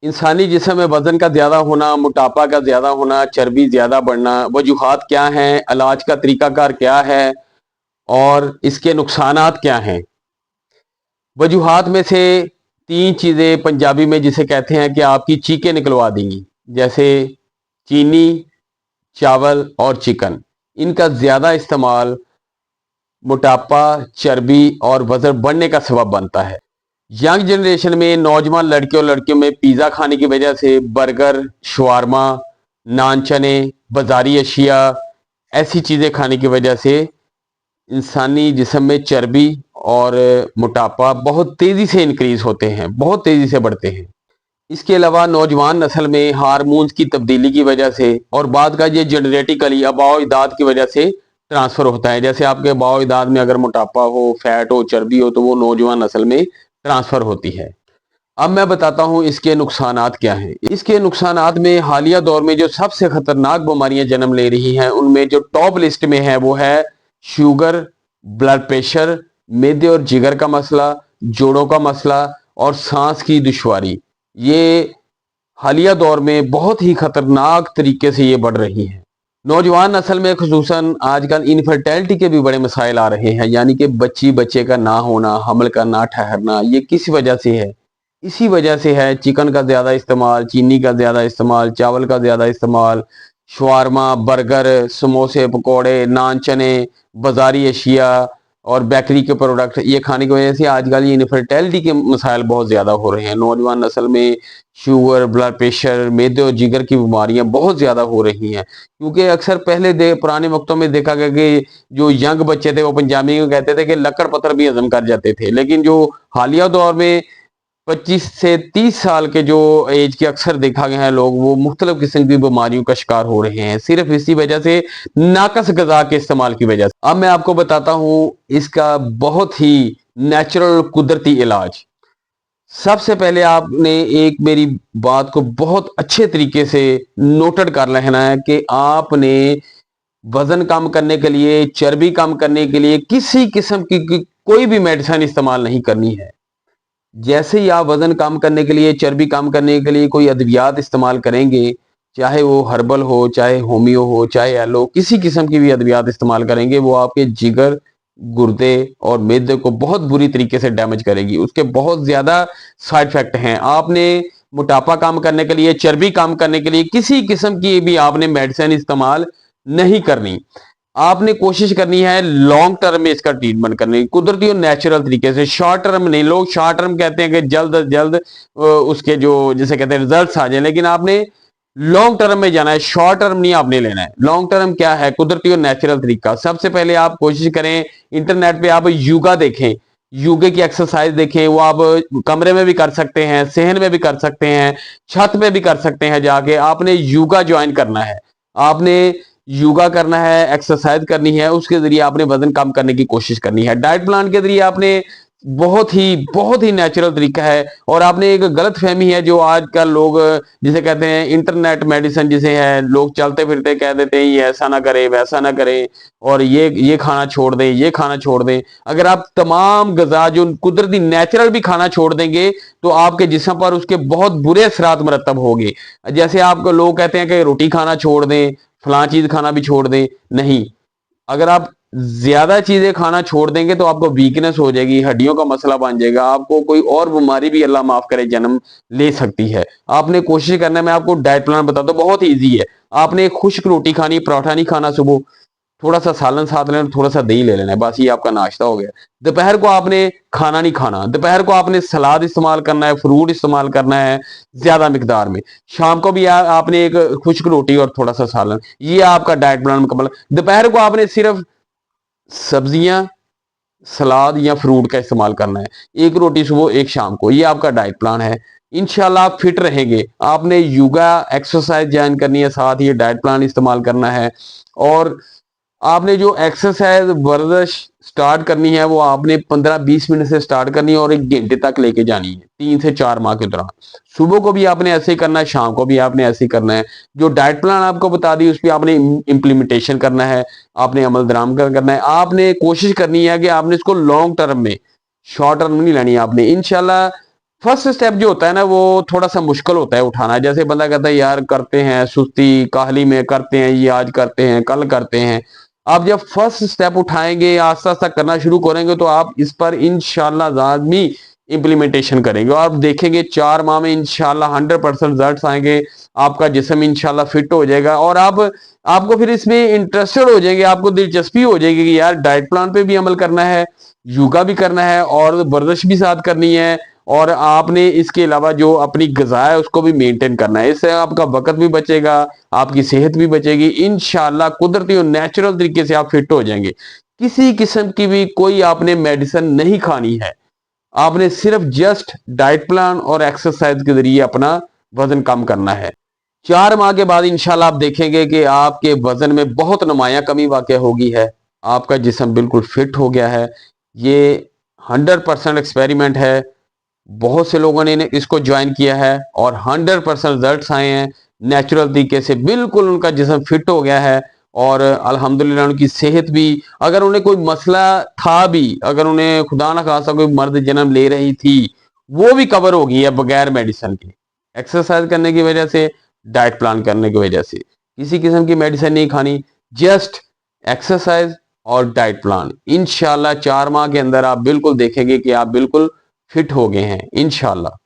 इंसानी जिस्म में वजन का ज़्यादा होना, मोटापा का ज़्यादा होना, चर्बी ज़्यादा बढ़ना, वजूहात क्या हैं, इलाज का तरीकाकार क्या है और इसके नुकसानात क्या हैं। वजूहात में से 3 चीज़ें पंजाबी में जिसे कहते हैं कि आपकी चीखें निकलवा देंगी, जैसे चीनी, चावल और चिकन। इनका ज़्यादा इस्तेमाल मोटापा, चर्बी और वज़न बढ़ने का सबब बनता है। यंग जनरेशन में नौजवान लड़के और लड़कियों में पिज़्ज़ा खाने की वजह से, बर्गर, शवारमा, नान चने, बाज़ारी अशिया, ऐसी चीज़ें खाने की वजह से इंसानी जिस्म में चर्बी और मोटापा बहुत तेज़ी से इंक्रीज होते हैं, बहुत तेज़ी से बढ़ते हैं। इसके अलावा नौजवान नस्ल में हार्मोन्स की तब्दीली की वजह से और बाद का ये जेनेटिकली आबाओ अजदाद की वजह से ट्रांसफ़र होता है। जैसे आपके आबाओ अजदाद में अगर मोटापा हो, फैट हो, चर्बी हो, तो वो नौजवान नस्ल में ट्रांसफ़र होती है। अब मैं बताता हूँ इसके नुकसानात क्या हैं। इसके नुकसानात में हालिया दौर में जो सबसे खतरनाक बीमारियां जन्म ले रही हैं, उनमें जो टॉप लिस्ट में है वो है शुगर, ब्लड प्रेशर, मैदे और जिगर का मसला, जोड़ों का मसला और सांस की दुश्वारी। ये हालिया दौर में बहुत ही खतरनाक तरीके से ये बढ़ रही हैं। नौजवान नस्ल में खुसूसन आजकल इनफर्टिलिटी के भी बड़े मसाइल आ रहे हैं, यानी कि बच्चे का ना होना, हमल का ना ठहरना। ये किस वजह से है? इसी वजह से है चिकन का ज़्यादा इस्तेमाल, चीनी का ज़्यादा इस्तेमाल, चावल का ज़्यादा इस्तेमाल, शवारमा, बर्गर, समोसे, पकौड़े, नान चने, बाज़ारी अशिया और बेकरी के प्रोडक्ट, ये खाने की वजह से आजकल ये इनफर्टिलिटी के मसाइल बहुत ज़्यादा हो रहे हैं। नौजवान नस्ल में शुगर, ब्लड प्रेशर, मैदे और जिगर की बीमारियां बहुत ज़्यादा हो रही हैं, क्योंकि अक्सर पुराने वक्तों में देखा गया कि जो यंग बच्चे थे वो पंजाबी में कहते थे कि लकड़ पत्थर भी हजम कर जाते थे, लेकिन जो हालिया दौर में 25 से 30 साल के जो एज के अक्सर देखा गया है लोग, वो मुख्तलिफ किस्म की बीमारियों का शिकार हो रहे हैं, सिर्फ इसी वजह से, नाकस गजा के इस्तेमाल की वजह से। अब मैं आपको बताता हूँ इसका बहुत ही नेचुरल कुदरती इलाज। सबसे पहले आपने एक मेरी बात को बहुत अच्छे तरीके से नोटेड कर लेना है कि आपने वजन कम करने के लिए, चर्बी कम करने के लिए किसी किस्म की कोई भी मेडिसिन इस्तेमाल नहीं करनी है। जैसे ही आप वजन कम करने के लिए, चर्बी कम करने के लिए कोई अद्वियात इस्तेमाल करेंगे, चाहे वो हर्बल हो, चाहे होमियो हो, चाहे एलो, किसी किस्म की भी अद्वियात इस्तेमाल करेंगे, वो आपके जिगर, गुर्दे और मैदे को बहुत बुरी तरीके से डैमेज करेगी। उसके बहुत ज्यादा साइड इफेक्ट हैं। आपने मोटापा कम करने के लिए, चर्बी कम करने के लिए किसी किस्म की भी आपने मेडिसिन इस्तेमाल नहीं करनी। आपने कोशिश करनी है लॉन्ग टर्म में इसका ट्रीटमेंट करने की, कुदरती और नेचुरल तरीके से। शॉर्ट टर्म नहीं, लोग शॉर्ट टर्म कहते हैं कि जल्द अज जल्द उसके जो जिसे कहते हैं रिजल्ट्स आ जाए, लेकिन आपने लॉन्ग टर्म में जाना है, शॉर्ट टर्म नहीं आपने लेना है। लॉन्ग टर्म क्या है? कुदरती और नेचुरल तरीका। सबसे पहले आप कोशिश करें, इंटरनेट पे आप योगा देखें, योगा की एक्सरसाइज देखें। वो आप कमरे में भी कर सकते हैं, सहन में भी कर सकते हैं, छत पे भी कर सकते हैं। जाके आपने योगा ज्वाइन करना है, आपने योगा करना है, एक्सरसाइज करनी है, उसके जरिए आपने वजन कम करने की कोशिश करनी है। डाइट प्लान के जरिए आपने बहुत ही नेचुरल तरीका है। और आपने एक गलत फहमी है जो आजकल लोग जिसे कहते हैं इंटरनेट मेडिसिन, जिसे है लोग चलते फिरते कह देते हैं ये ऐसा ना करें, वैसा ना करें, और ये खाना छोड़ दें, ये खाना छोड़ दें। अगर आप तमाम गजा जो कुदरती नेचुरल भी खाना छोड़ देंगे तो आपके जिस्म पर उसके बहुत बुरे असरात मरतब होंगे। जैसे आपको लोग कहते हैं कि रोटी खाना छोड़ दें, फलां चीज खाना भी छोड़ दें, नहीं। अगर आप ज्यादा चीजें खाना छोड़ देंगे तो आपको वीकनेस हो जाएगी, हड्डियों का मसला बन जाएगा, आपको कोई और बीमारी भी अल्लाह माफ करे जन्म ले सकती है। आपने कोशिश करना है, मैं आपको डाइट प्लान बताता हूँ, बहुत ईजी है। आपने खुश्क रोटी खानी, पराठा नहीं खाना, सुबह थोड़ा सा सालन साथ लेना, थोड़ा सा दही ले लेना है, बस ये आपका नाश्ता हो गया। दोपहर को आपने खाना नहीं खाना, दोपहर को आपने सलाद इस्तेमाल करना है, फ्रूट इस्तेमाल करना है ज्यादा मिकदार में। शाम को भी आपने एक खुश्क रोटी और थोड़ा सा सालन, ये आपका डाइट प्लान मुकम्मल। दोपहर को आपने सिर्फ सब्जियां, सलाद या फ्रूट का इस्तेमाल करना है, एक रोटी सुबह एक शाम को, ये आपका डाइट प्लान है। इंशाल्लाह आप फिट रहेंगे। आपने योगा एक्सरसाइज ज्वाइन करनी है, साथ ही डाइट प्लान इस्तेमाल करना है। और आपने जो एक्सरसाइज वर्जिश स्टार्ट करनी है वो आपने 15-20 मिनट से स्टार्ट करनी है और 1 घंटे तक लेके जानी है, 3 से 4 माह के दौरान। सुबह को भी आपने ऐसे ही करना है, शाम को भी आपने ऐसे ही करना है। जो डाइट प्लान आपको बता दी उस पर आपने इम्प्लीमेंटेशन करना है, आपने अमल दराम करना है। आपने कोशिश करनी है कि आपने इसको लॉन्ग टर्म में, शॉर्ट टर्म नहीं लेनी आपने। इंशाल्लाह फर्स्ट स्टेप जो होता है ना वो थोड़ा सा मुश्किल होता है उठाना। जैसे बंदा कहता है यार करते हैं, सुस्ती काहली में करते हैं, ये आज करते हैं कल करते हैं। आप जब फर्स्ट स्टेप उठाएंगे, आस्ता आस्ता करना शुरू करेंगे, तो आप इस पर इंशाल्लाह लाजमी इम्प्लीमेंटेशन करेंगे और आप देखेंगे 4 माह में इंशाल्लाह 100% रिजल्ट आएंगे। आपका जिस्म इंशाल्लाह फिट हो जाएगा और आपको फिर इसमें इंटरेस्टेड हो जाएंगे, आपको दिलचस्पी हो जाएगी कि यार डाइट प्लान पे भी अमल करना है, योगा भी करना है और वर्जिश भी साथ करनी है, और आपने इसके अलावा जो अपनी ग़िज़ा है उसको भी मेंटेन करना है। इससे आपका वक्त भी बचेगा, आपकी सेहत भी बचेगी। इंशाल्लाह कुदरती और नेचुरल तरीके से आप फिट हो जाएंगे। किसी किस्म की भी कोई आपने मेडिसिन नहीं खानी है, आपने सिर्फ जस्ट डाइट प्लान और एक्सरसाइज के जरिए अपना वजन कम करना है। 4 माह के बाद इंशाल्लाह आप देखेंगे कि आपके वजन में बहुत नुमायां कमी वाक़या होगी है, आपका जिस्म बिल्कुल फिट हो गया है। ये 100% एक्सपेरिमेंट है। बहुत से लोगों ने इसको ज्वाइन किया है और 100% रिजल्ट्स आए हैं। नेचुरल तरीके से बिल्कुल उनका जिस्म फिट हो गया है और अल्हम्दुलिल्लाह उनकी सेहत भी, अगर उन्हें कोई मसला था भी, अगर उन्हें खुदा ना खासा कोई मर्द जन्म ले रही थी, वो भी कवर हो गई है बगैर मेडिसिन के, एक्सरसाइज करने की वजह से, डाइट प्लान करने की वजह से। किसी किस्म की मेडिसिन नहीं खानी, जस्ट एक्सरसाइज और डाइट प्लान। इंशाल्लाह 4 माह के अंदर आप बिल्कुल देखेंगे कि आप बिल्कुल फिट हो गए हैं इंशाल्लाह।